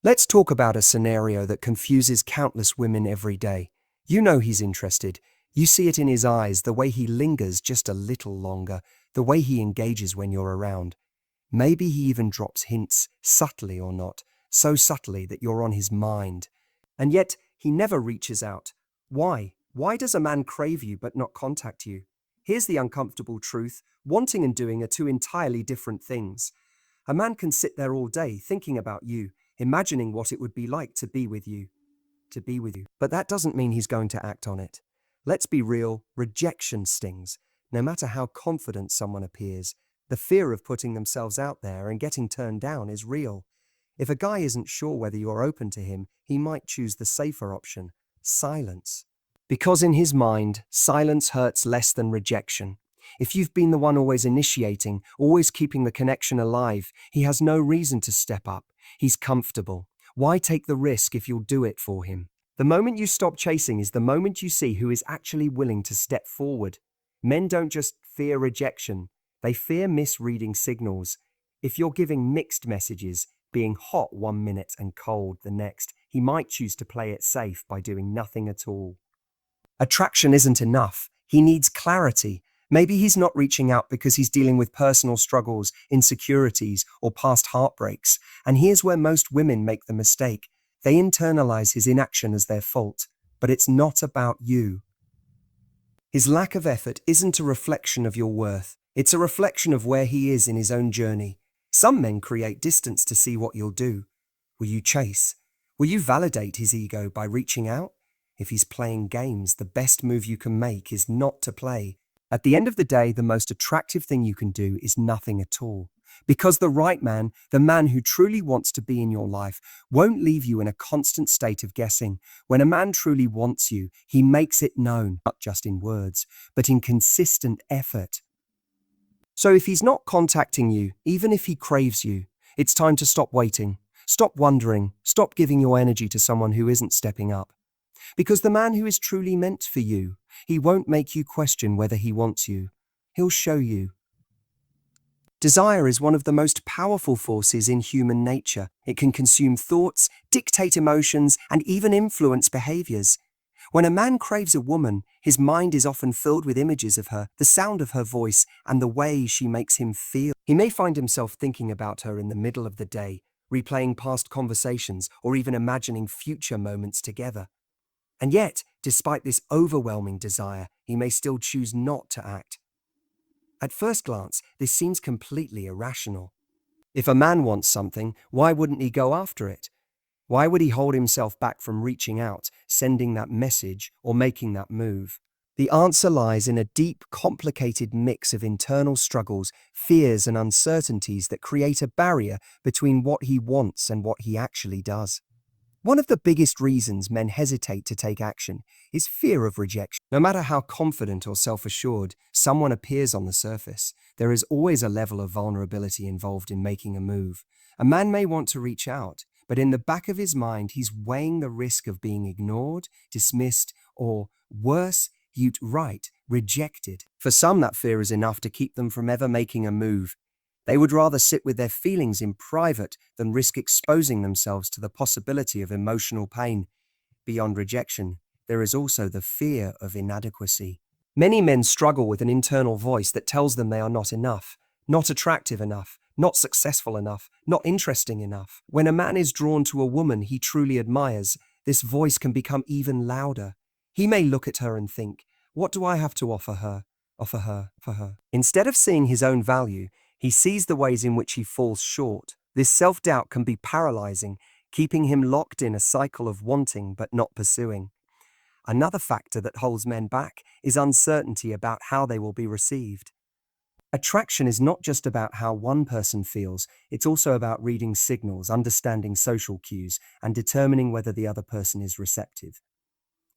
Let's talk about a scenario that confuses countless women every day. You know he's interested. You see it in his eyes, the way he lingers just a little longer, the way he engages when you're around. Maybe he even drops hints, subtly or not, so subtly that you're on his mind. And yet, he never reaches out. Why? Why does a man crave you but not contact you? Here's the uncomfortable truth. Wanting and doing are two entirely different things. A man can sit there all day thinking about you, imagining what it would be like to be with you. But that doesn't mean he's going to act on it. Let's be real, rejection stings. No matter how confident someone appears, the fear of putting themselves out there and getting turned down is real. If a guy isn't sure whether you're open to him, he might choose the safer option, silence. Because in his mind, silence hurts less than rejection. If you've been the one always initiating, always keeping the connection alive, he has no reason to step up. He's comfortable. Why take the risk if you'll do it for him? The moment you stop chasing is the moment you see who is actually willing to step forward. Men don't just fear rejection, they fear misreading signals. If you're giving mixed messages, being hot 1 minute and cold the next, he might choose to play it safe by doing nothing at all. Attraction isn't enough. He needs clarity. Maybe he's not reaching out because he's dealing with personal struggles, insecurities, or past heartbreaks. And here's where most women make the mistake. They internalize his inaction as their fault. But it's not about you. His lack of effort isn't a reflection of your worth. It's a reflection of where he is in his own journey. Some men create distance to see what you'll do. Will you chase? Will you validate his ego by reaching out? If he's playing games, the best move you can make is not to play. At the end of the day, the most attractive thing you can do is nothing at all. Because the right man, the man who truly wants to be in your life, won't leave you in a constant state of guessing. When a man truly wants you, he makes it known, not just in words, but in consistent effort. So if he's not contacting you, even if he craves you, it's time to stop waiting. Stop wondering. Stop giving your energy to someone who isn't stepping up. Because the man who is truly meant for you, he won't make you question whether he wants you. He'll show you. Desire is one of the most powerful forces in human nature. It can consume thoughts, dictate emotions, and even influence behaviors. When a man craves a woman, his mind is often filled with images of her, the sound of her voice, and the way she makes him feel. He may find himself thinking about her in the middle of the day, replaying past conversations, or even imagining future moments together. And yet, despite this overwhelming desire, he may still choose not to act. At first glance, this seems completely irrational. If a man wants something, why wouldn't he go after it? Why would he hold himself back from reaching out, sending that message, or making that move? The answer lies in a deep, complicated mix of internal struggles, fears, and uncertainties that create a barrier between what he wants and what he actually does. One of the biggest reasons men hesitate to take action is fear of rejection. No matter how confident or self-assured someone appears on the surface, there is always a level of vulnerability involved in making a move. A man may want to reach out, but in the back of his mind, he's weighing the risk of being ignored, dismissed, or, worse, outright rejected. For some, that fear is enough to keep them from ever making a move. They would rather sit with their feelings in private than risk exposing themselves to the possibility of emotional pain. Beyond rejection, there is also the fear of inadequacy. Many men struggle with an internal voice that tells them they are not enough, not attractive enough, not successful enough, not interesting enough. When a man is drawn to a woman he truly admires, this voice can become even louder. He may look at her and think, "What do I have to offer her? For her." Instead of seeing his own value, he sees the ways in which he falls short. This self-doubt can be paralyzing, keeping him locked in a cycle of wanting but not pursuing. Another factor that holds men back is uncertainty about how they will be received. Attraction is not just about how one person feels, it's also about reading signals, understanding social cues, and determining whether the other person is receptive.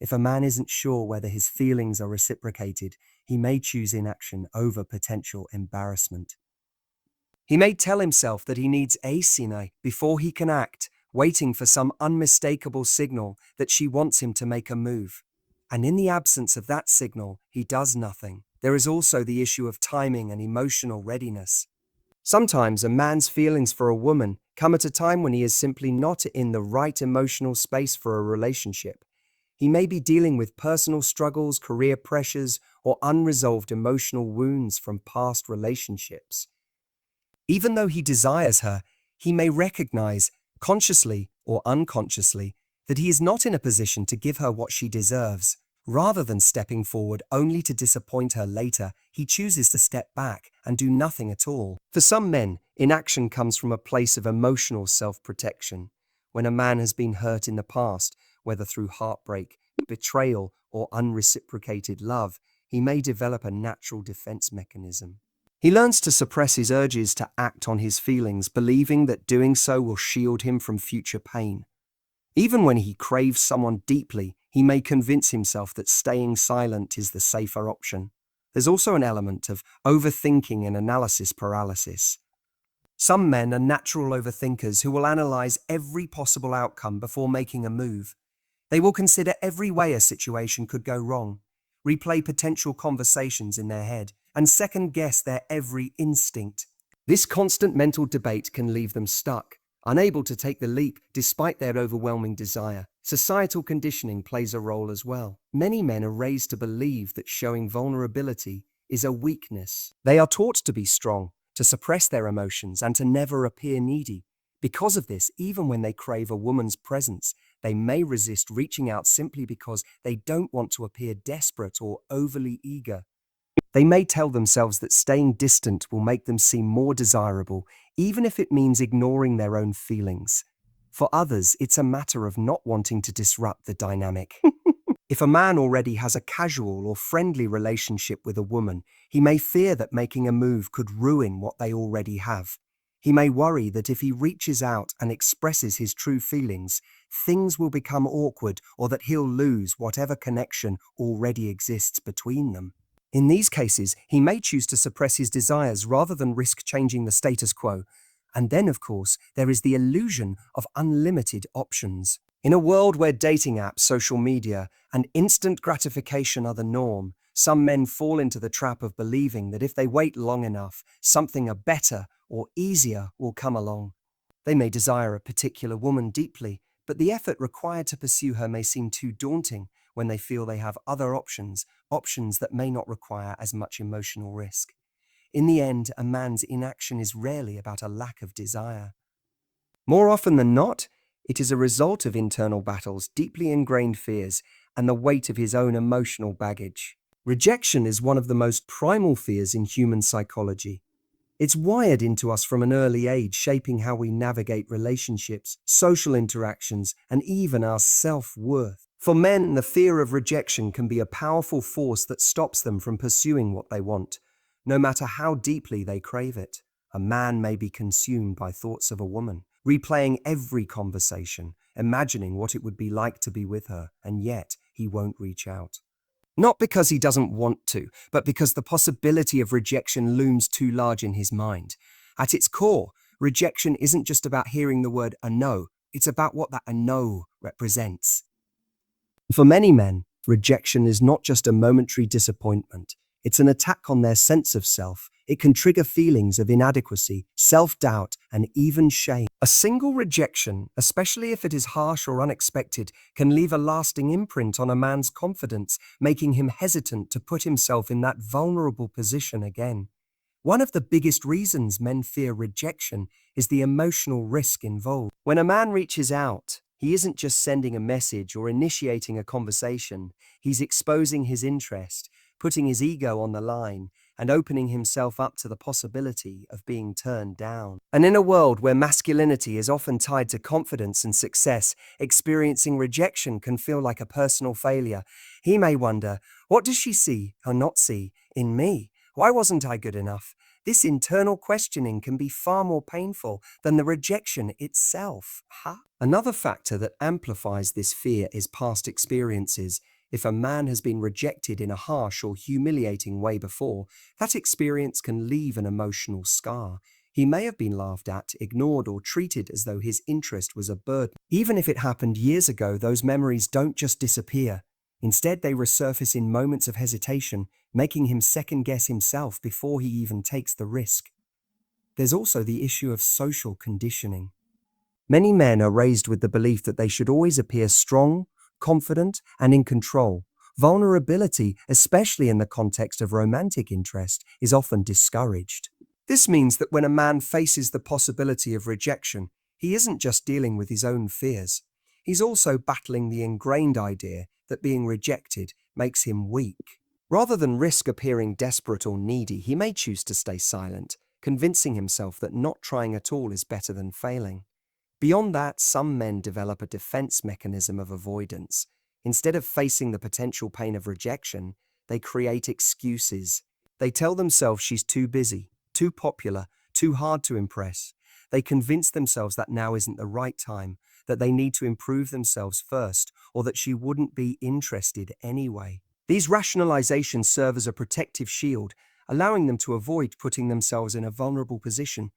If a man isn't sure whether his feelings are reciprocated, he may choose inaction over potential embarrassment. He may tell himself that he needs a Sinai before he can act, waiting for some unmistakable signal that she wants him to make a move. And in the absence of that signal, he does nothing. There is also the issue of timing and emotional readiness. Sometimes a man's feelings for a woman come at a time when he is simply not in the right emotional space for a relationship. He may be dealing with personal struggles, career pressures, or unresolved emotional wounds from past relationships. Even though he desires her, he may recognize, consciously or unconsciously, that he is not in a position to give her what she deserves. Rather than stepping forward only to disappoint her later, he chooses to step back and do nothing at all. For some men, inaction comes from a place of emotional self-protection. When a man has been hurt in the past, whether through heartbreak, betrayal, or unreciprocated love, he may develop a natural defense mechanism. He learns to suppress his urges to act on his feelings, believing that doing so will shield him from future pain. Even when he craves someone deeply, he may convince himself that staying silent is the safer option. There's also an element of overthinking and analysis paralysis. Some men are natural overthinkers who will analyze every possible outcome before making a move. They will consider every way a situation could go wrong, replay potential conversations in their head, and second-guess their every instinct. This constant mental debate can leave them stuck, unable to take the leap despite their overwhelming desire. Societal conditioning plays a role as well. Many men are raised to believe that showing vulnerability is a weakness. They are taught to be strong, to suppress their emotions, and to never appear needy. Because of this, even when they crave a woman's presence, they may resist reaching out simply because they don't want to appear desperate or overly eager. They may tell themselves that staying distant will make them seem more desirable, even if it means ignoring their own feelings. For others, it's a matter of not wanting to disrupt the dynamic. If a man already has a casual or friendly relationship with a woman, he may fear that making a move could ruin what they already have. He may worry that if he reaches out and expresses his true feelings, things will become awkward or that he'll lose whatever connection already exists between them. In these cases, he may choose to suppress his desires rather than risk changing the status quo. And then, of course, there is the illusion of unlimited options. In a world where dating apps, social media, and instant gratification are the norm, some men fall into the trap of believing that if they wait long enough, something better or easier will come along. They may desire a particular woman deeply, but the effort required to pursue her may seem too daunting when they feel they have other options that may not require as much emotional risk. In the end, a man's inaction is rarely about a lack of desire. More often than not, it is a result of internal battles, deeply ingrained fears, and the weight of his own emotional baggage. Rejection is one of the most primal fears in human psychology. It's wired into us from an early age, shaping how we navigate relationships, social interactions, and even our self-worth. For men, the fear of rejection can be a powerful force that stops them from pursuing what they want, no matter how deeply they crave it. A man may be consumed by thoughts of a woman, replaying every conversation, imagining what it would be like to be with her, and yet he won't reach out. Not because he doesn't want to, but because the possibility of rejection looms too large in his mind. At its core, rejection isn't just about hearing the word a no, it's about what that a no represents. For many men, rejection is not just a momentary disappointment. It's an attack on their sense of self. It can trigger feelings of inadequacy, self-doubt, and even shame. A single rejection, especially if it is harsh or unexpected, can leave a lasting imprint on a man's confidence, making him hesitant to put himself in that vulnerable position again. One of the biggest reasons men fear rejection is the emotional risk involved. When a man reaches out, he isn't just sending a message or initiating a conversation. He's exposing his interest, putting his ego on the line, and opening himself up to the possibility of being turned down. And in a world where masculinity is often tied to confidence and success, experiencing rejection can feel like a personal failure. He may wonder, what does she see or not see in me? Why wasn't I good enough? This internal questioning can be far more painful than the rejection itself. Another factor that amplifies this fear is past experiences. If a man has been rejected in a harsh or humiliating way before, that experience can leave an emotional scar. He may have been laughed at, ignored, or treated as though his interest was a burden. Even if it happened years ago, those memories don't just disappear. Instead, they resurface in moments of hesitation, making him second-guess himself before he even takes the risk. There's also the issue of social conditioning. Many men are raised with the belief that they should always appear strong, confident, and in control. Vulnerability, especially in the context of romantic interest, is often discouraged. This means that when a man faces the possibility of rejection, he isn't just dealing with his own fears. He's also battling the ingrained idea that being rejected makes him weak. Rather than risk appearing desperate or needy, he may choose to stay silent, convincing himself that not trying at all is better than failing. Beyond that, some men develop a defense mechanism of avoidance. Instead of facing the potential pain of rejection, they create excuses. They tell themselves she's too busy, too popular, too hard to impress. They convince themselves that now isn't the right time, that they need to improve themselves first, or that she wouldn't be interested anyway. These rationalizations serve as a protective shield, allowing them to avoid putting themselves in a vulnerable position.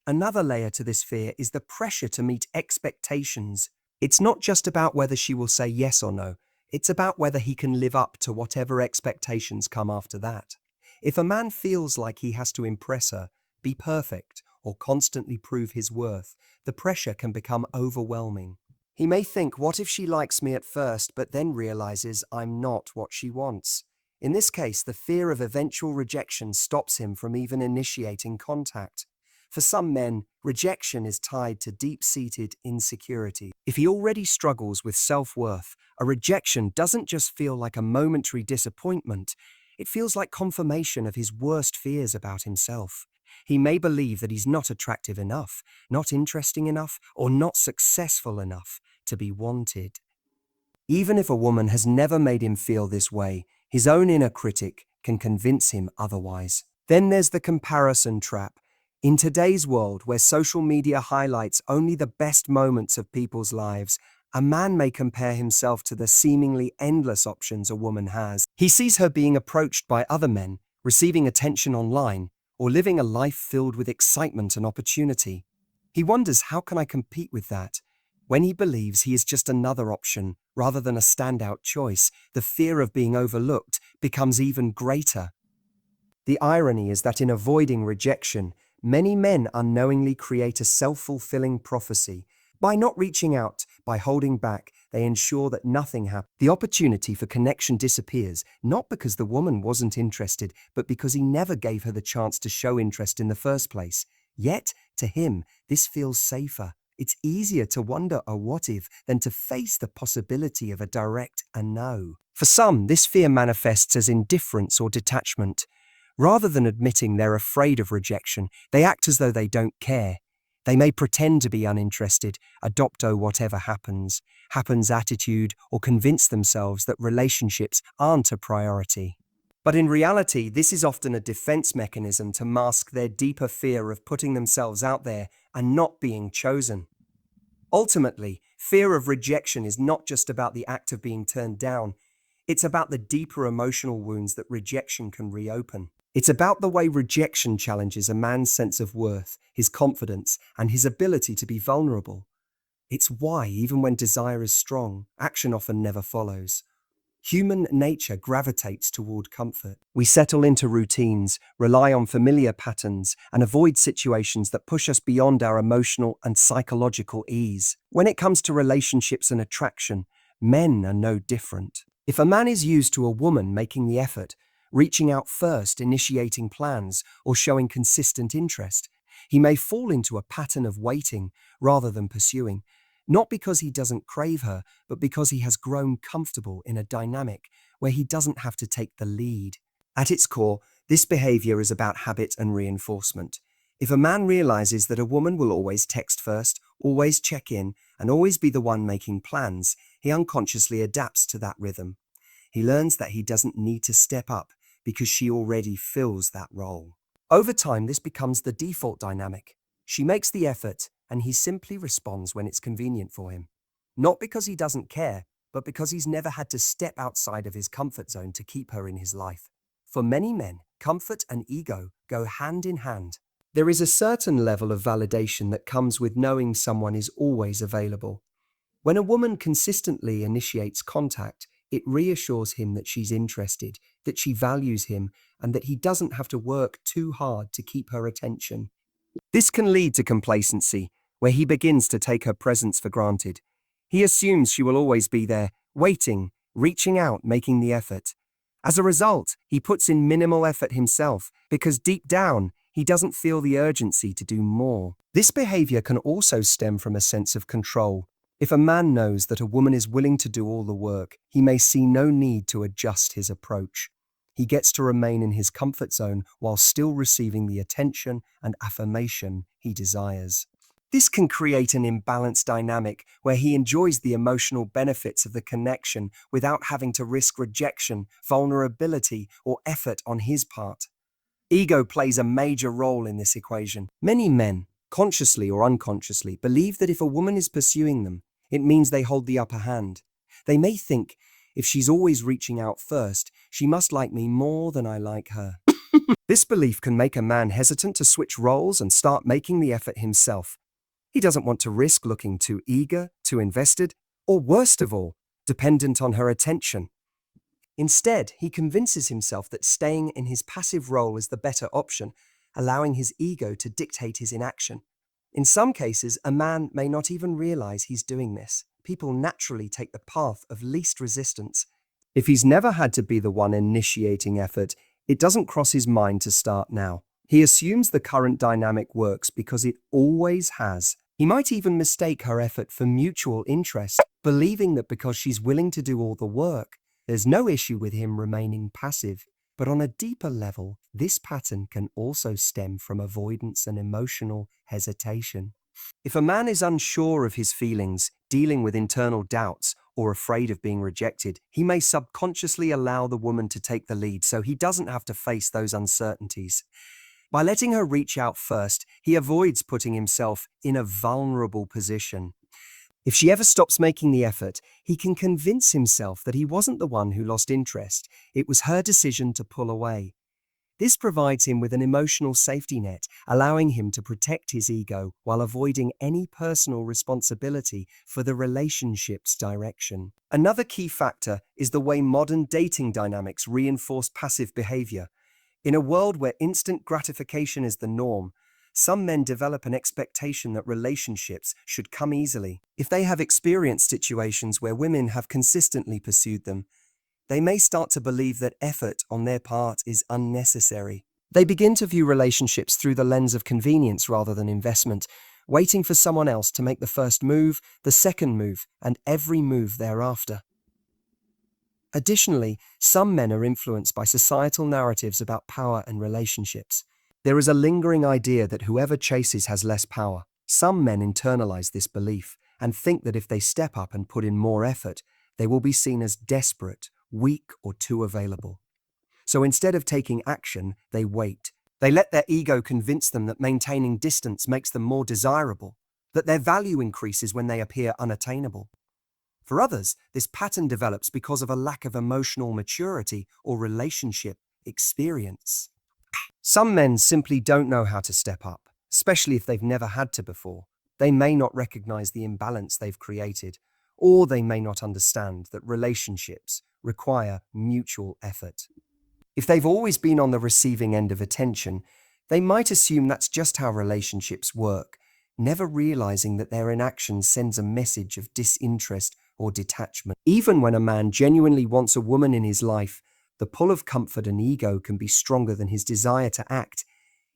Another layer to this fear is the pressure to meet expectations. It's not just about whether she will say yes or no, it's about whether he can live up to whatever expectations come after that. If a man feels like he has to impress her, be perfect, or constantly prove his worth, the pressure can become overwhelming. He may think, what if she likes me at first, but then realizes I'm not what she wants? In this case, the fear of eventual rejection stops him from even initiating contact. For some men, rejection is tied to deep-seated insecurity. If he already struggles with self-worth, a rejection doesn't just feel like a momentary disappointment, it feels like confirmation of his worst fears about himself. He may believe that he's not attractive enough, not interesting enough, or not successful enough to be wanted. Even if a woman has never made him feel this way, his own inner critic can convince him otherwise. Then there's the comparison trap. In today's world, where social media highlights only the best moments of people's lives, a man may compare himself to the seemingly endless options a woman has. He sees her being approached by other men, receiving attention online, or living a life filled with excitement and opportunity. He wonders, how can I compete with that? When he believes he is just another option rather than a standout choice, the fear of being overlooked becomes even greater. The irony is that in avoiding rejection, many men unknowingly create a self-fulfilling prophecy. By not reaching out, by holding back, they ensure that nothing happens. The opportunity for connection disappears, not because the woman wasn't interested, but because he never gave her the chance to show interest in the first place. Yet, to him, this feels safer. It's easier to wonder a what if than to face the possibility of a direct a no. For some, this fear manifests as indifference or detachment. Rather than admitting they're afraid of rejection, they act as though they don't care. They may pretend to be uninterested, adopt a whatever happens attitude, or convince themselves that relationships aren't a priority. But in reality, this is often a defense mechanism to mask their deeper fear of putting themselves out there and not being chosen. Ultimately, fear of rejection is not just about the act of being turned down, it's about the deeper emotional wounds that rejection can reopen. It's about the way rejection challenges a man's sense of worth, his confidence, and his ability to be vulnerable. It's why, even when desire is strong, action often never follows. Human nature gravitates toward comfort. We settle into routines, rely on familiar patterns, and avoid situations that push us beyond our emotional and psychological ease. When it comes to relationships and attraction, men are no different. If a man is used to a woman making the effort, reaching out first, initiating plans, or showing consistent interest, he may fall into a pattern of waiting rather than pursuing, not because he doesn't crave her, but because he has grown comfortable in a dynamic where he doesn't have to take the lead. At its core, this behavior is about habit and reinforcement. If a man realizes that a woman will always text first, always check in, and always be the one making plans, he unconsciously adapts to that rhythm. He learns that he doesn't need to step up because she already fills that role. Over time, this becomes the default dynamic. She makes the effort, and he simply responds when it's convenient for him. Not because he doesn't care, but because he's never had to step outside of his comfort zone to keep her in his life. For many men, comfort and ego go hand in hand. There is a certain level of validation that comes with knowing someone is always available. When a woman consistently initiates contact, it reassures him that she's interested, that she values him, and that he doesn't have to work too hard to keep her attention. This can lead to complacency, where he begins to take her presence for granted. He assumes she will always be there, waiting, reaching out, making the effort. As a result, he puts in minimal effort himself because deep down, he doesn't feel the urgency to do more. This behavior can also stem from a sense of control. If a man knows that a woman is willing to do all the work, he may see no need to adjust his approach. He gets to remain in his comfort zone while still receiving the attention and affirmation he desires. This can create an imbalanced dynamic where he enjoys the emotional benefits of the connection without having to risk rejection, vulnerability, or effort on his part. Ego plays a major role in this equation. Many men, consciously or unconsciously, believe that if a woman is pursuing them, it means they hold the upper hand. They may think, if she's always reaching out first, she must like me more than I like her. This belief can make a man hesitant to switch roles and start making the effort himself. He doesn't want to risk looking too eager, too invested, or worst of all, dependent on her attention. Instead, he convinces himself that staying in his passive role is the better option, allowing his ego to dictate his inaction. In some cases, a man may not even realize he's doing this. People naturally take the path of least resistance. If he's never had to be the one initiating effort, it doesn't cross his mind to start now. He assumes the current dynamic works because it always has. He might even mistake her effort for mutual interest, believing that because she's willing to do all the work, there's no issue with him remaining passive. But on a deeper level, this pattern can also stem from avoidance and emotional hesitation. If a man is unsure of his feelings, dealing with internal doubts, or afraid of being rejected, he may subconsciously allow the woman to take the lead so he doesn't have to face those uncertainties. By letting her reach out first, he avoids putting himself in a vulnerable position. If she ever stops making the effort, he can convince himself that he wasn't the one who lost interest. It was her decision to pull away. This provides him with an emotional safety net, allowing him to protect his ego while avoiding any personal responsibility for the relationship's direction. Another key factor is the way modern dating dynamics reinforce passive behavior. In a world where instant gratification is the norm, some men develop an expectation that relationships should come easily. If they have experienced situations where women have consistently pursued them, they may start to believe that effort on their part is unnecessary. They begin to view relationships through the lens of convenience rather than investment, waiting for someone else to make the first move, the second move, and every move thereafter. Additionally, some men are influenced by societal narratives about power and relationships. There is a lingering idea that whoever chases has less power. Some men internalize this belief and think that if they step up and put in more effort, they will be seen as desperate, weak, or too available. So instead of taking action, they wait. They let their ego convince them that maintaining distance makes them more desirable, that their value increases when they appear unattainable. For others, this pattern develops because of a lack of emotional maturity or relationship experience. Some men simply don't know how to step up, especially if they've never had to before. They may not recognize the imbalance they've created, or they may not understand that relationships require mutual effort. If they've always been on the receiving end of attention, they might assume that's just how relationships work, never realizing that their inaction sends a message of disinterest or detachment. Even when a man genuinely wants a woman in his life, the pull of comfort and ego can be stronger than his desire to act.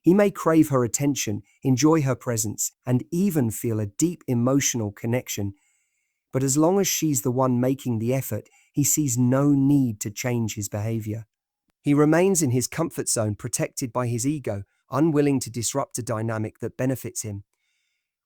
He may crave her attention, enjoy her presence, and even feel a deep emotional connection. But as long as she's the one making the effort, he sees no need to change his behavior. He remains in his comfort zone, protected by his ego, unwilling to disrupt a dynamic that benefits him.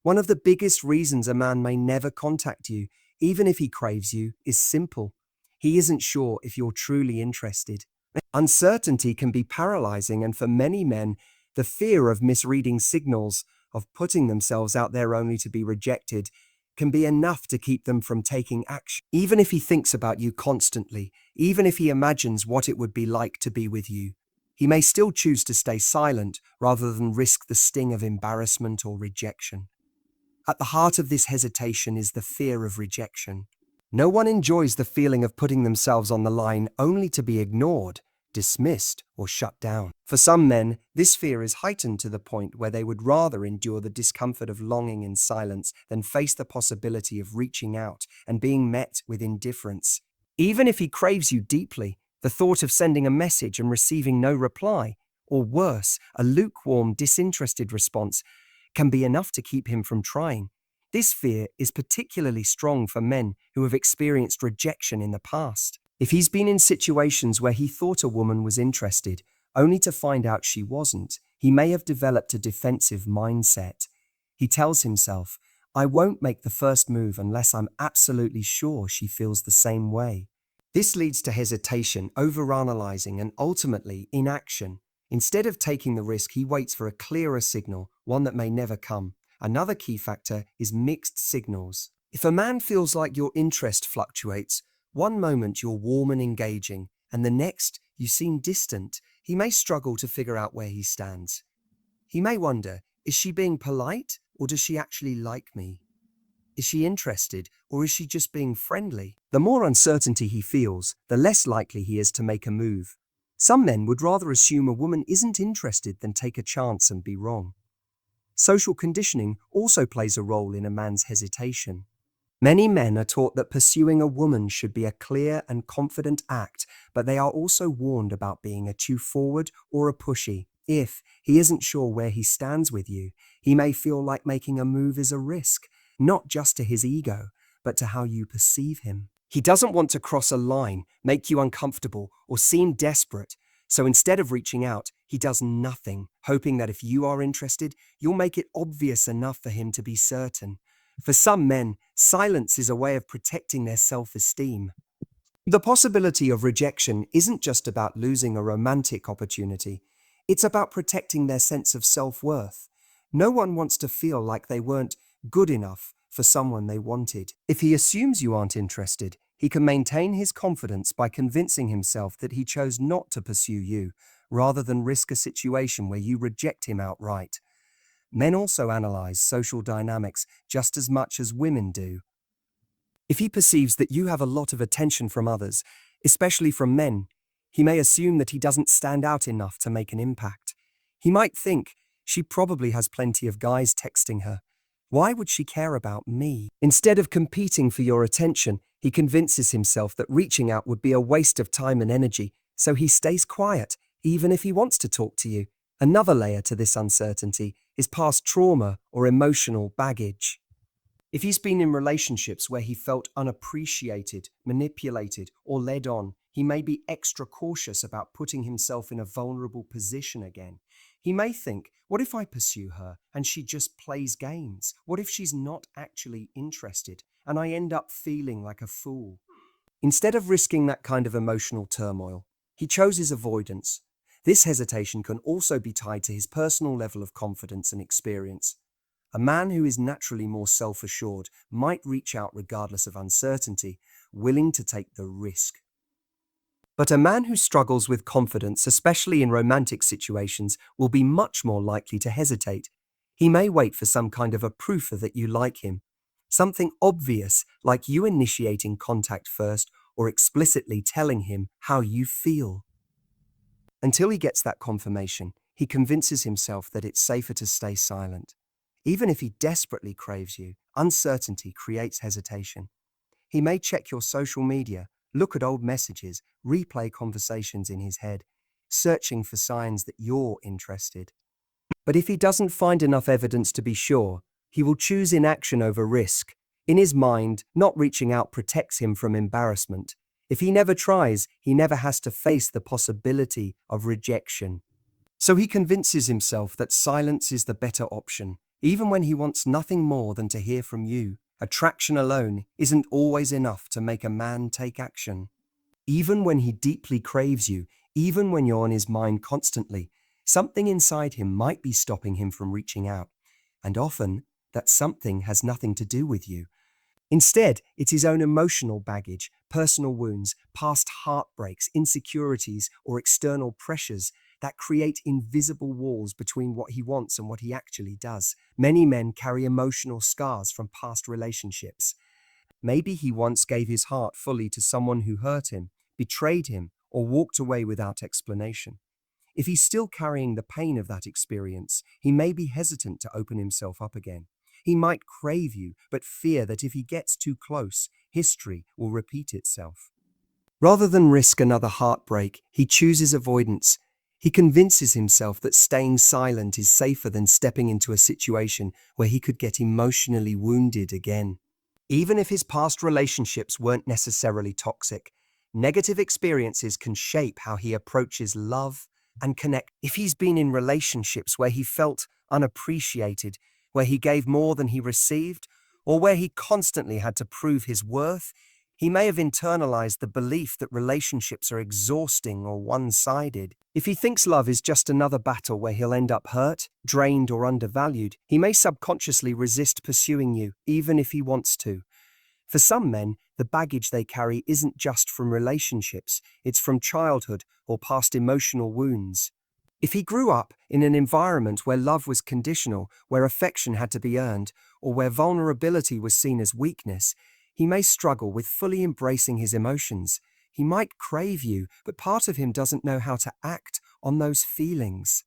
One of the biggest reasons a man may never contact you, even if he craves you, is simple. He isn't sure if you're truly interested. Uncertainty can be paralyzing, and for many men, the fear of misreading signals, of putting themselves out there only to be rejected, can be enough to keep them from taking action. Even if he thinks about you constantly, even if he imagines what it would be like to be with you, he may still choose to stay silent rather than risk the sting of embarrassment or rejection. At the heart of this hesitation is the fear of rejection. No one enjoys the feeling of putting themselves on the line only to be ignored. dismissed, or shut down. For some men, this fear is heightened to the point where they would rather endure the discomfort of longing in silence than face the possibility of reaching out and being met with indifference. Even if he craves you deeply, the thought of sending a message and receiving no reply, or worse, a lukewarm, disinterested response, can be enough to keep him from trying. This fear is particularly strong for men who have experienced rejection in the past. If he's been in situations where he thought a woman was interested, only to find out she wasn't, he may have developed a defensive mindset. He tells himself, "I won't make the first move unless I'm absolutely sure she feels the same way." This leads to hesitation, overanalyzing, and ultimately inaction. Instead of taking the risk, he waits for a clearer signal, one that may never come. Another key factor is mixed signals. If a man feels like your interest fluctuates, one moment you're warm and engaging, and the next you seem distant, he may struggle to figure out where he stands. He may wonder, is she being polite, or does she actually like me? Is she interested, or is she just being friendly? The more uncertainty he feels, the less likely he is to make a move. Some men would rather assume a woman isn't interested than take a chance and be wrong. Social conditioning also plays a role in a man's hesitation. Many men are taught that pursuing a woman should be a clear and confident act, but they are also warned about being a too forward or a pushy. If he isn't sure where he stands with you, he may feel like making a move is a risk, not just to his ego, but to how you perceive him. He doesn't want to cross a line, make you uncomfortable, or seem desperate. So instead of reaching out, he does nothing, hoping that if you are interested, you'll make it obvious enough for him to be certain. For some men, silence is a way of protecting their self-esteem. The possibility of rejection isn't just about losing a romantic opportunity. It's about protecting their sense of self-worth. No one wants to feel like they weren't good enough for someone they wanted. If he assumes you aren't interested, he can maintain his confidence by convincing himself that he chose not to pursue you, rather than risk a situation where you reject him outright. Men also analyze social dynamics just as much as women do. If he perceives that you have a lot of attention from others, especially from men, he may assume that he doesn't stand out enough to make an impact. He might think, she probably has plenty of guys texting her. Why would she care about me? Instead of competing for your attention, he convinces himself that reaching out would be a waste of time and energy, so he stays quiet, even if he wants to talk to you. Another layer to this uncertainty is past trauma or emotional baggage. If he's been in relationships where he felt unappreciated, manipulated, or led on, he may be extra cautious about putting himself in a vulnerable position again. He may think, what if I pursue her and she just plays games? What if she's not actually interested and I end up feeling like a fool? Instead of risking that kind of emotional turmoil, he chooses avoidance. This hesitation can also be tied to his personal level of confidence and experience. A man who is naturally more self-assured might reach out regardless of uncertainty, willing to take the risk. But a man who struggles with confidence, especially in romantic situations, will be much more likely to hesitate. He may wait for some kind of a proof that you like him. Something obvious, like you initiating contact first or explicitly telling him how you feel. Until he gets that confirmation, he convinces himself that it's safer to stay silent. Even if he desperately craves you, uncertainty creates hesitation. He may check your social media, look at old messages, replay conversations in his head, searching for signs that you're interested. But if he doesn't find enough evidence to be sure, he will choose inaction over risk. In his mind, not reaching out protects him from embarrassment. If he never tries, he never has to face the possibility of rejection. So he convinces himself that silence is the better option, even when he wants nothing more than to hear from you. Attraction alone isn't always enough to make a man take action. Even when he deeply craves you, even when you're on his mind constantly, something inside him might be stopping him from reaching out. And often, that something has nothing to do with you. Instead, it's his own emotional baggage, personal wounds, past heartbreaks, insecurities, or external pressures that create invisible walls between what he wants and what he actually does. Many men carry emotional scars from past relationships. Maybe he once gave his heart fully to someone who hurt him, betrayed him, or walked away without explanation. If he's still carrying the pain of that experience, he may be hesitant to open himself up again. He might crave you, but fear that if he gets too close, history will repeat itself. Rather than risk another heartbreak, he chooses avoidance. He convinces himself that staying silent is safer than stepping into a situation where he could get emotionally wounded again. Even if his past relationships weren't necessarily toxic, negative experiences can shape how he approaches love and connect. If he's been in relationships where he felt unappreciated, where he gave more than he received, or where he constantly had to prove his worth, he may have internalized the belief that relationships are exhausting or one-sided. If he thinks love is just another battle where he'll end up hurt, drained, or undervalued, he may subconsciously resist pursuing you, even if he wants to. For some men, the baggage they carry isn't just from relationships, it's from childhood or past emotional wounds. If he grew up in an environment where love was conditional, where affection had to be earned, or where vulnerability was seen as weakness, he may struggle with fully embracing his emotions. He might crave you, but part of him doesn't know how to act on those feelings.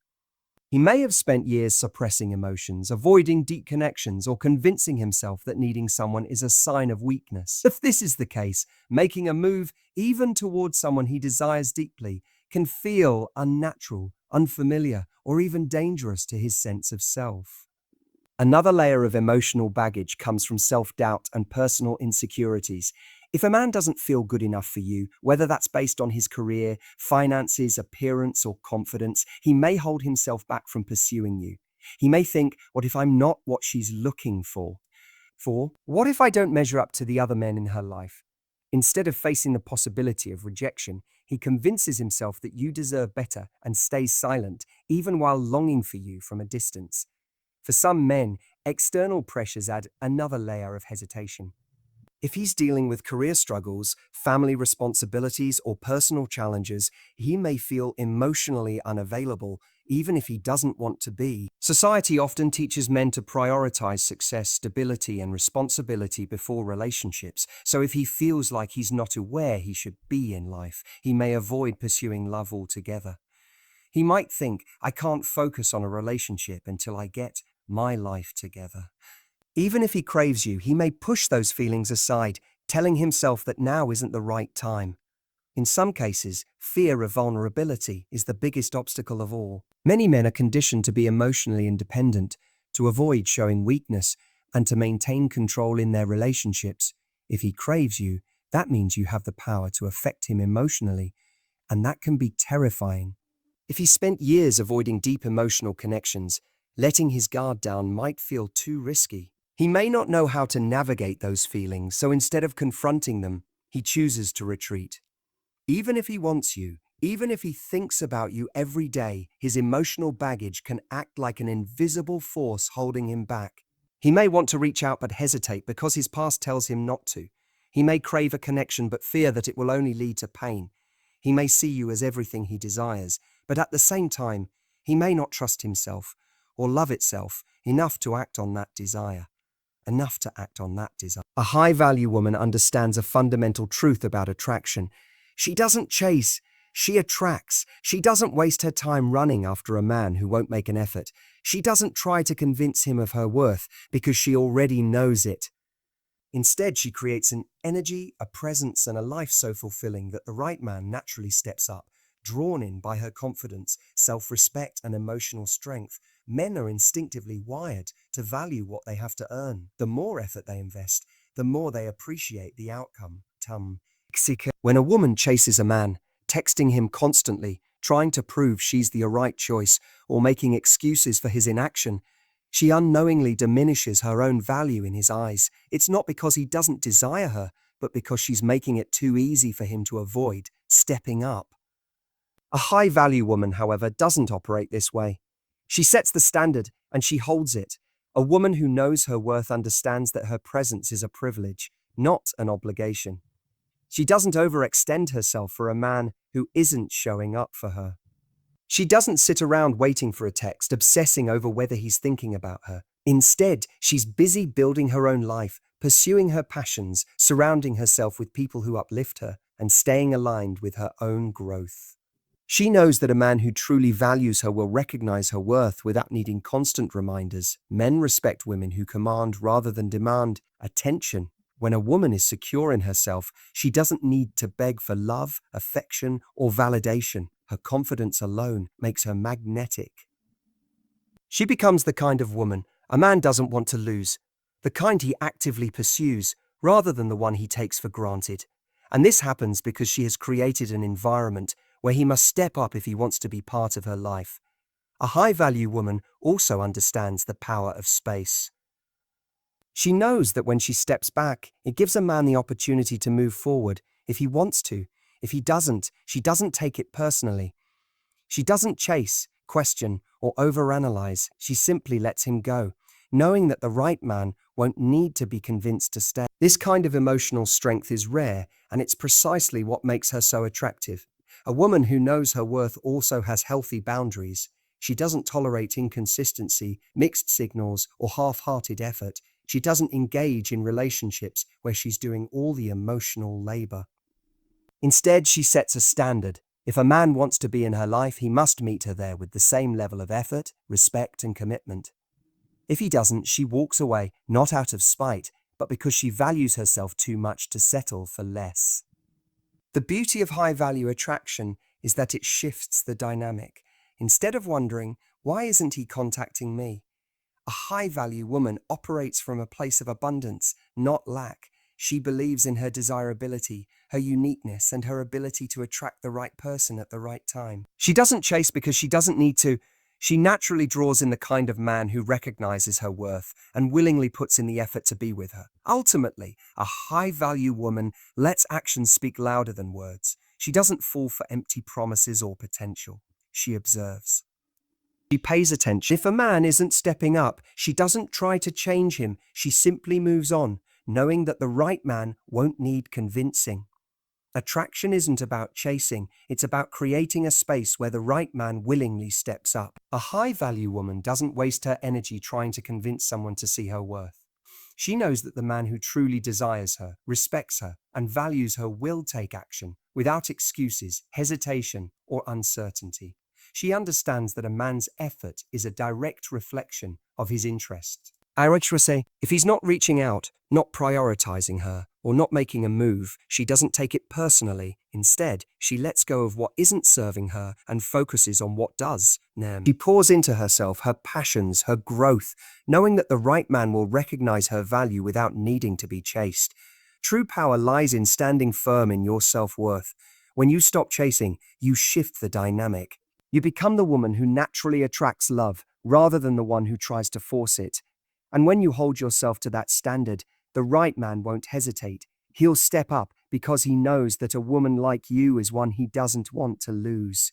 He may have spent years suppressing emotions, avoiding deep connections, or convincing himself that needing someone is a sign of weakness. If this is the case, making a move, even towards someone he desires deeply, can feel unnatural, unfamiliar, or even dangerous to his sense of self. Another layer of emotional baggage comes from self-doubt and personal insecurities. If a man doesn't feel good enough for you, whether that's based on his career, finances, appearance, or confidence, he may hold himself back from pursuing you. He may think, what if I'm not what she's looking for? What if I don't measure up to the other men in her life? Instead of facing the possibility of rejection, he convinces himself that you deserve better and stays silent, even while longing for you from a distance. For some men, external pressures add another layer of hesitation. If he's dealing with career struggles, family responsibilities, or personal challenges, he may feel emotionally unavailable, even if he doesn't want to be. Society often teaches men to prioritize success, stability, and responsibility before relationships, so if he feels like he's not where he should be in life, he may avoid pursuing love altogether. He might think, I can't focus on a relationship until I get my life together. Even if he craves you, he may push those feelings aside, telling himself that now isn't the right time. In some cases, fear of vulnerability is the biggest obstacle of all. Many men are conditioned to be emotionally independent, to avoid showing weakness, and to maintain control in their relationships. If he craves you, that means you have the power to affect him emotionally, and that can be terrifying. If he spent years avoiding deep emotional connections, letting his guard down might feel too risky. He may not know how to navigate those feelings, so instead of confronting them, he chooses to retreat. Even if he wants you, even if he thinks about you every day, his emotional baggage can act like an invisible force holding him back. He may want to reach out but hesitate because his past tells him not to. He may crave a connection but fear that it will only lead to pain. He may see you as everything he desires, but at the same time, he may not trust himself or love itself enough to act on that desire. A high-value woman understands a fundamental truth about attraction. She doesn't chase, she attracts. She doesn't waste her time running after a man who won't make an effort. She doesn't try to convince him of her worth because she already knows it. Instead, she creates an energy, a presence, and a life so fulfilling that the right man naturally steps up, drawn in by her confidence, self-respect, and emotional strength. Men are instinctively wired to value what they have to earn. The more effort they invest, the more they appreciate the outcome. When a woman chases a man, texting him constantly, trying to prove she's the right choice, or making excuses for his inaction, she unknowingly diminishes her own value in his eyes. It's not because he doesn't desire her, but because she's making it too easy for him to avoid stepping up. A high-value woman, however, doesn't operate this way. She sets the standard and she holds it. A woman who knows her worth understands that her presence is a privilege, not an obligation. She doesn't overextend herself for a man who isn't showing up for her. She doesn't sit around waiting for a text, obsessing over whether he's thinking about her. Instead, she's busy building her own life, pursuing her passions, surrounding herself with people who uplift her. and staying aligned with her own growth. She knows that a man who truly values her will recognize her worth without needing constant reminders. Men respect women who command rather than demand attention. When a woman is secure in herself, she doesn't need to beg for love, affection, or validation. Her confidence alone makes her magnetic. She becomes the kind of woman a man doesn't want to lose, the kind he actively pursues rather than the one he takes for granted. And this happens because she has created an environment where he must step up if he wants to be part of her life. A high-value woman also understands the power of space. She knows that when she steps back, it gives a man the opportunity to move forward if he wants to. If he doesn't, she doesn't take it personally. She doesn't chase, question, or overanalyze. She simply lets him go, knowing that the right man won't need to be convinced to stay. This kind of emotional strength is rare, and it's precisely what makes her so attractive. A woman who knows her worth also has healthy boundaries. She doesn't tolerate inconsistency, mixed signals, or half-hearted effort. She doesn't engage in relationships where she's doing all the emotional labor. Instead, she sets a standard. If a man wants to be in her life, he must meet her there with the same level of effort, respect, and commitment. If he doesn't, she walks away, not out of spite, but because she values herself too much to settle for less. The beauty of high-value attraction is that it shifts the dynamic. Instead of wondering, why isn't he contacting me? A high-value woman operates from a place of abundance, not lack. She believes in her desirability, her uniqueness, and her ability to attract the right person at the right time. She doesn't chase because she doesn't need to. She naturally draws in the kind of man who recognizes her worth and willingly puts in the effort to be with her. Ultimately, a high-value woman lets actions speak louder than words. She doesn't fall for empty promises or potential. She observes. She pays attention. If a man isn't stepping up, she doesn't try to change him. She simply moves on, knowing that the right man won't need convincing. Attraction isn't about chasing, it's about creating a space where the right man willingly steps up. A high-value woman doesn't waste her energy trying to convince someone to see her worth. She knows that the man who truly desires her, respects her, and values her will take action, without excuses, hesitation, or uncertainty. She understands that a man's effort is a direct reflection of his interests. If he's not reaching out, not prioritizing her, or not making a move, she doesn't take it personally. Instead, she lets go of what isn't serving her and focuses on what does. She pours into herself, her passions, her growth, knowing that the right man will recognize her value without needing to be chased. True power lies in standing firm in your self-worth. When you stop chasing, you shift the dynamic. You become the woman who naturally attracts love, rather than the one who tries to force it. And when you hold yourself to that standard, the right man won't hesitate. He'll step up because he knows that a woman like you is one he doesn't want to lose.